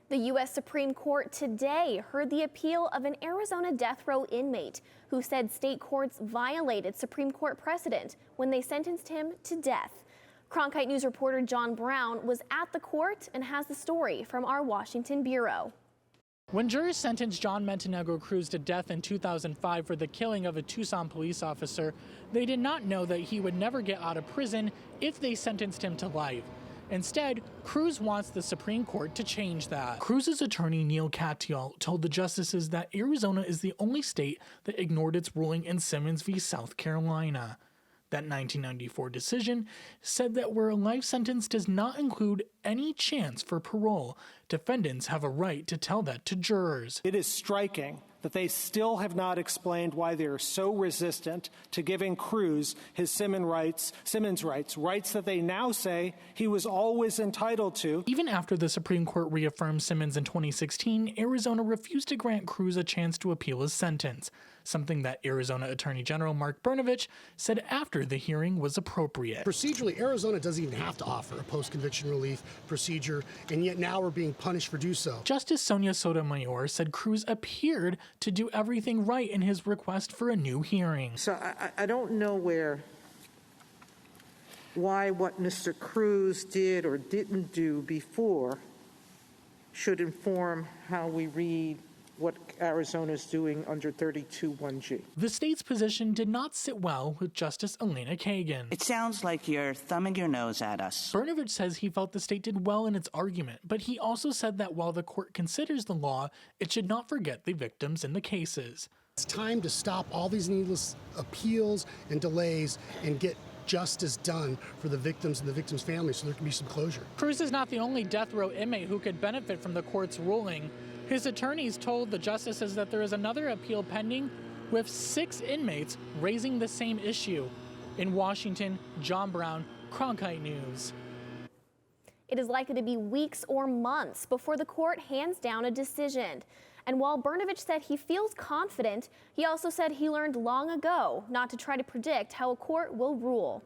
The U.S. Supreme Court today heard the appeal of an Arizona death row inmate who said state courts violated Supreme Court precedent when they sentenced him to death. Cronkite News reporter John Brown was at the court and has the story from our Washington bureau. When jurors sentenced John Montenegro Cruz to death in 2005 for the killing of a Tucson police officer, they did not know that he would never get out of prison if they sentenced him to life. Instead, Cruz wants the Supreme Court to change that. Cruz's attorney Neil Katyal told the justices that Arizona is the only state that ignored its ruling in Simmons v. South Carolina. That 1994 decision said that where a life sentence does not include any chance for parole, defendants have a right to tell that to jurors. It is striking that they still have not explained why they are so resistant to giving Cruz his Simmons rights that they now say he was always entitled to. Even after the Supreme Court reaffirmed Simmons in 2016, Arizona refused to grant Cruz a chance to appeal his sentence, something that Arizona Attorney General Mark Brnovich said after the hearing was appropriate. Procedurally, Arizona doesn't even have to offer a post-conviction relief procedure, and yet now we're being punished for doing so. Justice Sonia Sotomayor said Cruz appeared to do everything right in his request for a new hearing. So I don't know why what Mr. Cruz did or didn't do before should inform how we read what Arizona is doing under 32(1)G. The state's position did not sit well with Justice Elena Kagan. It sounds like you're thumbing your nose at us. Brnovich says he felt the state did well in its argument, but he also said that while the court considers the law, it should not forget the victims in the cases. It's time to stop all these needless appeals and delays and get justice done for the victims and the victims' families so there can be some closure. Cruz is not the only death row inmate who could benefit from the court's ruling. His attorneys told the justices that there is another appeal pending with 6 inmates raising the same issue. In Washington, John Brown, Cronkite News. It is likely to be weeks or months before the court hands down a decision. And while Brnovich said he feels confident, he also said he learned long ago not to try to predict how a court will rule.